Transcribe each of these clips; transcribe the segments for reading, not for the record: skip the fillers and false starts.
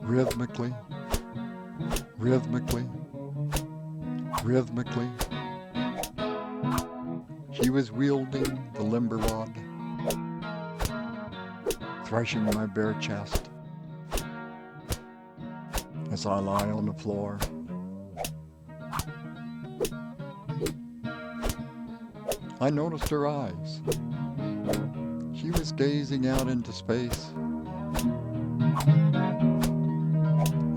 Rhythmically, rhythmically, rhythmically, he was wielding the limber rod, threshing my bare chest as I lie on the floor. I noticed her eyes. She was gazing out into space.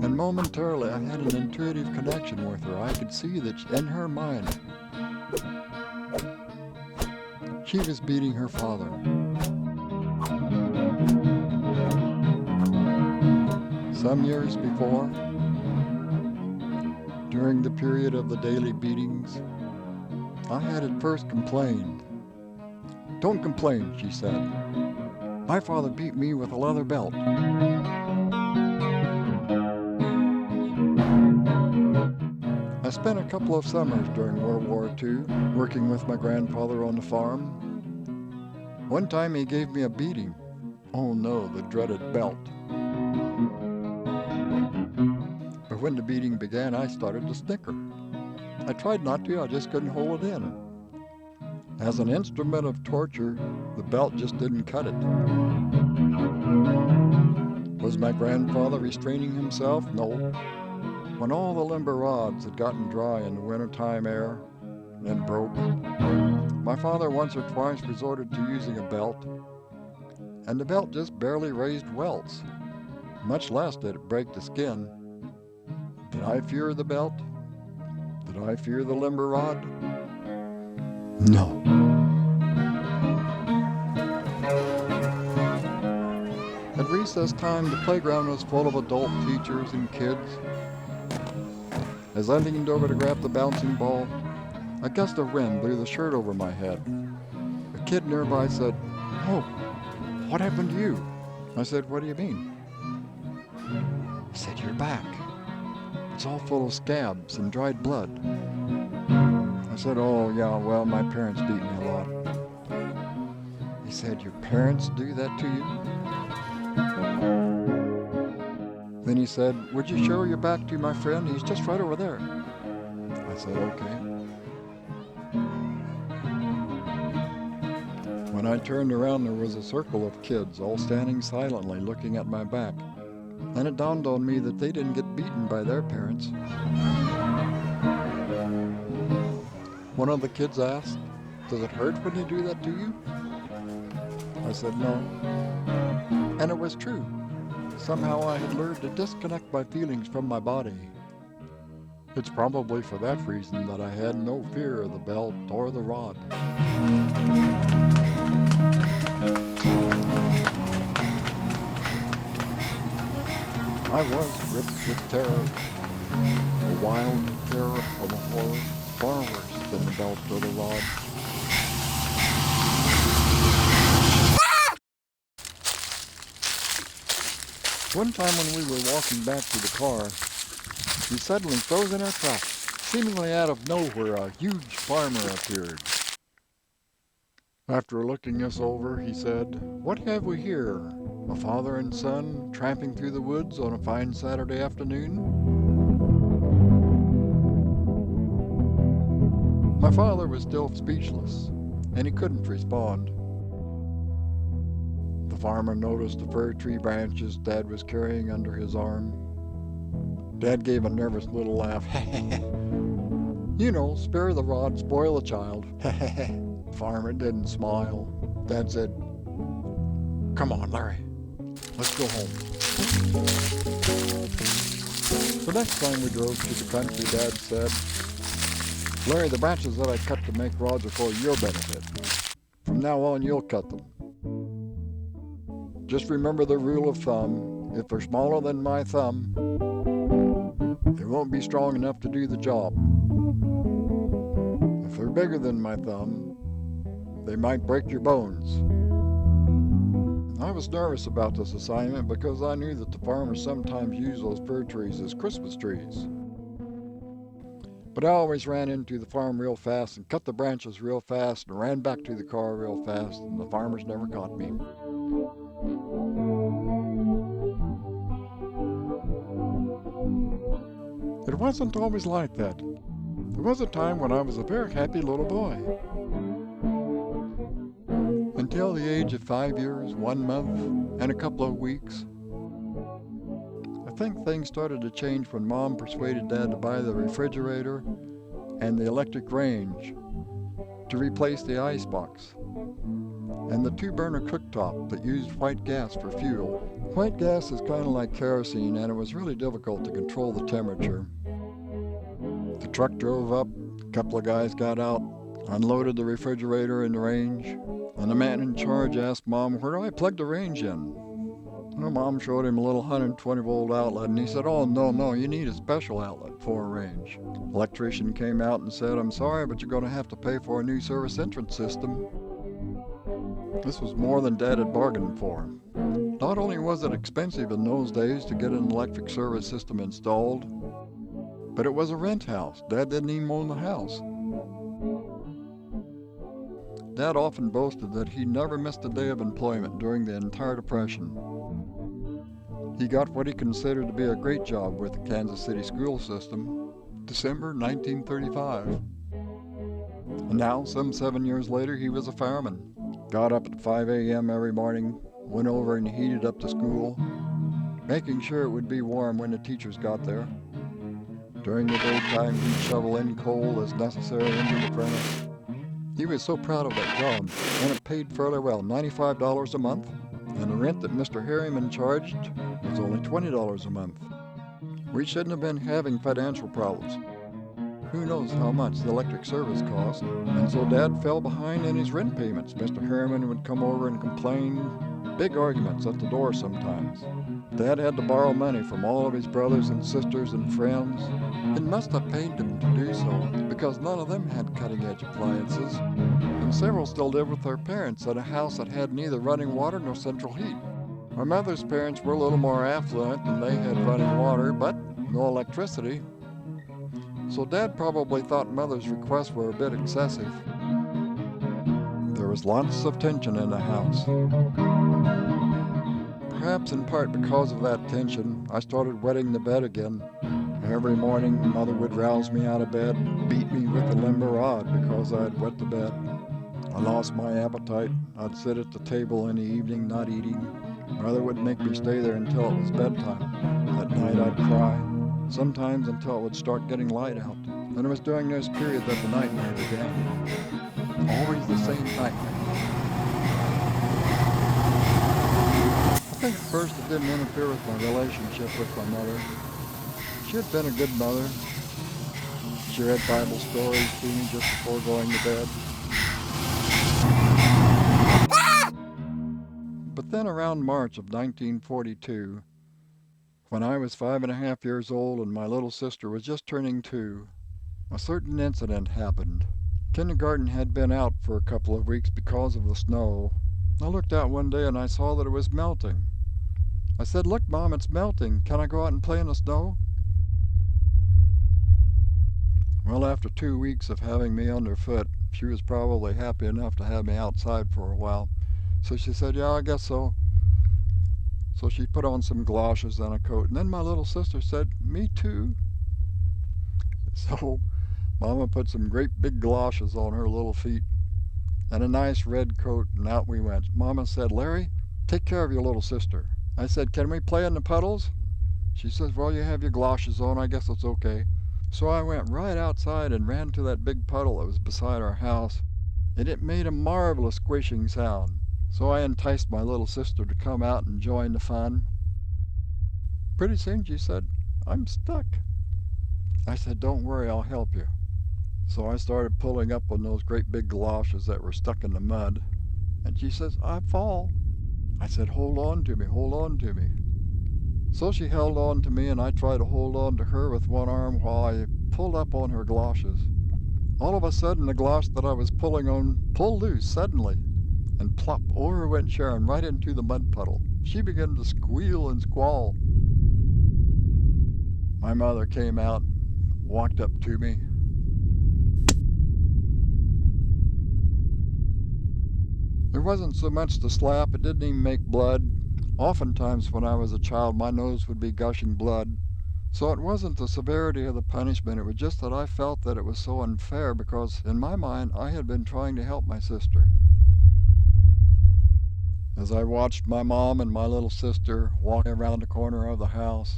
And momentarily I had an intuitive connection with her. I could see that in her mind, she was beating her father. Some years before, during the period of the daily beatings, I had at first complained. "Don't complain," she said. "My father beat me with a leather belt." I spent a couple of summers during World War II working with my grandfather on the farm. One time he gave me a beating. Oh no, the dreaded belt. But when the beating began, I started to snicker. I tried not to, I just couldn't hold it in. As an instrument of torture, the belt just didn't cut it. Was my grandfather restraining himself? No. When all the limber rods had gotten dry in the wintertime air and broke, my father once or twice resorted to using a belt, and the belt just barely raised welts, much less did it break the skin. Did I fear the belt? Did I fear the limber rod? No. At recess time, the playground was full of adult teachers and kids. As I leaned over to grab the bouncing ball, a gust of wind blew the shirt over my head. A kid nearby said, "Oh, what happened to you?" I said, "What do you mean?" He said, "Your back. It's all full of scabs and dried blood." I said, "Oh, yeah, well, my parents beat me a lot." He said, "Your parents do that to you?" Then he said, "Would you show your back to my friend? He's just right over there." I said, "Okay." When I turned around, there was a circle of kids all standing silently looking at my back. And it dawned on me that they didn't get beaten by their parents. One of the kids asked, "Does it hurt when they do that to you?" I said, "No." And it was true. Somehow I had learned to disconnect my feelings from my body. It's probably for that reason that I had no fear of the belt or the rod. I was gripped with terror, a wild terror of a horror far worse than the belt or the rod. One time when we were walking back to the car, we suddenly froze in our tracks. Seemingly out of nowhere, a huge farmer appeared. After looking us over, he said, "What have we here? A father and son tramping through the woods on a fine Saturday afternoon?" My father was still speechless, and he couldn't respond. The farmer noticed the fir tree branches Dad was carrying under his arm. Dad gave a nervous little laugh. "You know, spare the rod, spoil the child." Farmer didn't smile. Dad said, "Come on, Larry, let's go home." The next time we drove to the country, Dad said, "Larry, the branches that I cut to make rods are for your benefit. From now on, you'll cut them. Just remember the rule of thumb. If they're smaller than my thumb, they won't be strong enough to do the job. If they're bigger than my thumb, they might break your bones. I was nervous about this assignment because I knew that the farmers sometimes use those fir trees as Christmas trees. But I always ran into the farm real fast and cut the branches real fast and ran back to the car real fast, and the farmers never caught me. It wasn't always like that. There was a time when I was a very happy little boy. Until the age of 5 years, 1 month, and a couple of weeks. I think things started to change when Mom persuaded Dad to buy the refrigerator and the electric range to replace the icebox and the 2-burner cooktop that used white gas for fuel. White gas is kind of like kerosene, and it was really difficult to control the temperature. The truck drove up, a couple of guys got out, unloaded the refrigerator and the range, and the man in charge asked Mom, "Where do I plug the range in?" Well, Mom showed him a little 120-volt outlet, and he said, "Oh, no, you need a special outlet for a range." The electrician came out and said, "I'm sorry, but you're going to have to pay for a new service entrance system." This was more than Dad had bargained for. Not only was it expensive in those days to get an electric service system installed, but it was a rent house. Dad didn't even own the house. Dad often boasted that he never missed a day of employment during the entire Depression. He got what he considered to be a great job with the Kansas City school system, December 1935. And now, some 7 years later, he was a fireman. Got up at 5 a.m. every morning, went over and heated up the school, making sure it would be warm when the teachers got there. During the daytime, he'd shovel any coal as necessary into the furnace. He was so proud of that job, and it paid fairly well, $95 a month, and the rent that Mr. Harriman charged was only $20 a month. We shouldn't have been having financial problems. Who knows how much the electric service cost, and so Dad fell behind in his rent payments. Mr. Harriman would come over and complain, big arguments at the door sometimes. Dad had to borrow money from all of his brothers and sisters and friends. It must have pained him to do so, because none of them had cutting-edge appliances, and several still lived with their parents in a house that had neither running water nor central heat. My mother's parents were a little more affluent, and they had running water, but no electricity. So Dad probably thought Mother's requests were a bit excessive. There was lots of tension in the house. Perhaps in part because of that tension, I started wetting the bed again. Every morning, Mother would rouse me out of bed, beat me with a limber rod because I had wet the bed. I lost my appetite. I'd sit at the table in the evening not eating. Mother would make me stay there until it was bedtime. At night I'd cry, sometimes until it would start getting light out. And it was during this period that the nightmare began. Always the same nightmare. I think at first it didn't interfere with my relationship with my mother. She had been a good mother. She read Bible stories to me just before going to bed. But then around March of 1942, when I was 5.5 years old and my little sister was just turning 2, a certain incident happened. Kindergarten had been out for a couple of weeks because of the snow. I looked out one day and I saw that it was melting. I said, "Look, Mom, it's melting. Can I go out and play in the snow?" Well, after 2 weeks of having me underfoot, she was probably happy enough to have me outside for a while. So she said, "Yeah, I guess so." So she put on some galoshes and a coat. And then my little sister said, "Me too." So Mama put some great big galoshes on her little feet and a nice red coat, and out we went. Mama said, "Larry, take care of your little sister." I said, "Can we play in the puddles?" She says, "Well, you have your galoshes on. I guess it's okay." So I went right outside and ran to that big puddle that was beside our house, and it made a marvelous squishing sound. So I enticed my little sister to come out and join the fun. Pretty soon she said, "I'm stuck." I said, "Don't worry, I'll help you." So I started pulling up on those great big galoshes that were stuck in the mud, and she says, "I fall." I said, "Hold on to me, hold on to me." So she held on to me, and I tried to hold on to her with one arm while I pulled up on her galoshes. All of a sudden, the galosh that I was pulling on pulled loose suddenly. and plop, over went Sharon right into the mud puddle. She began to squeal and squall. My mother came out, walked up to me. There wasn't so much to slap, it didn't even make blood. Oftentimes when I was a child, my nose would be gushing blood. So it wasn't the severity of the punishment, it was just that I felt that it was so unfair because, in my mind, I had been trying to help my sister. As I watched my mom and my little sister walk around the corner of the house,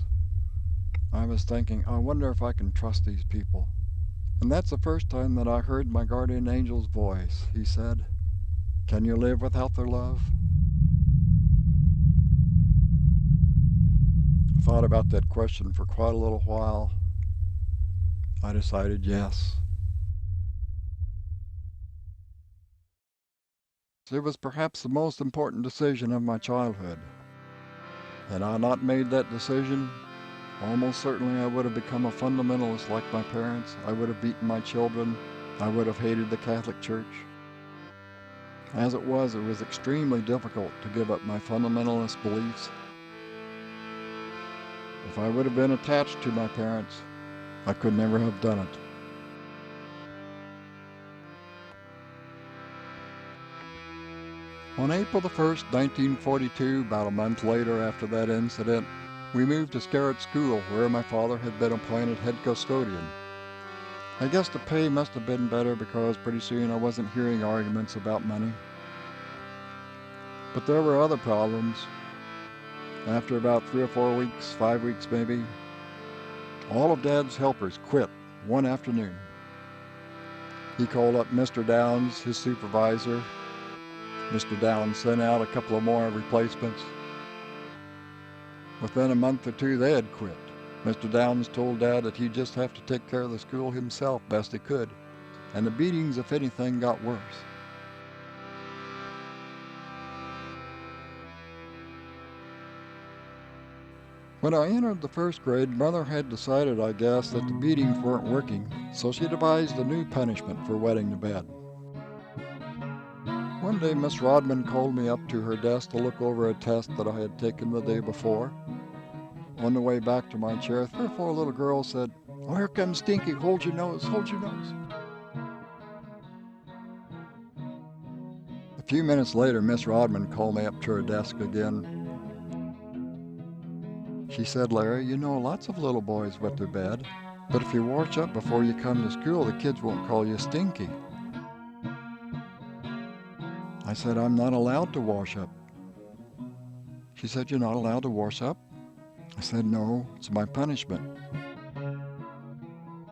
I was thinking, I wonder if I can trust these people. And that's the first time that I heard my guardian angel's voice. He said, "Can you live without their love?" I thought about that question for quite a little while. I decided yes. It was perhaps the most important decision of my childhood. Had I not made that decision, almost certainly I would have become a fundamentalist like my parents. I would have beaten my children. I would have hated the Catholic Church. As it was extremely difficult to give up my fundamentalist beliefs. If I would have been attached to my parents, I could never have done it. On April the 1st, 1942, about a month later after that incident, we moved to Scarrett School, where my father had been appointed head custodian. I guess the pay must have been better because pretty soon I wasn't hearing arguments about money. But there were other problems. After about 3 or 4 weeks, 5 weeks maybe, all of Dad's helpers quit one afternoon. He called up Mr. Downs, his supervisor. Mr. Downs sent out a couple of more replacements. Within a month or two, they had quit. Mr. Downs told Dad that he'd just have to take care of the school himself best he could, and the beatings, if anything, got worse. When I entered the first grade, Mother had decided, I guess, that the beatings weren't working, so she devised a new punishment for wetting the bed. One day, Miss Rodman called me up to her desk to look over a test that I had taken the day before. On the way back to my chair, 3 or 4 little girls said, "Oh, here comes Stinky, hold your nose, hold your nose." A few minutes later, Miss Rodman called me up to her desk again. She said, "Larry, you know lots of little boys wet their bed, but if you wash up before you come to school, the kids won't call you Stinky." I said, "I'm not allowed to wash up." She said, "You're not allowed to wash up?" I said, "No, it's my punishment."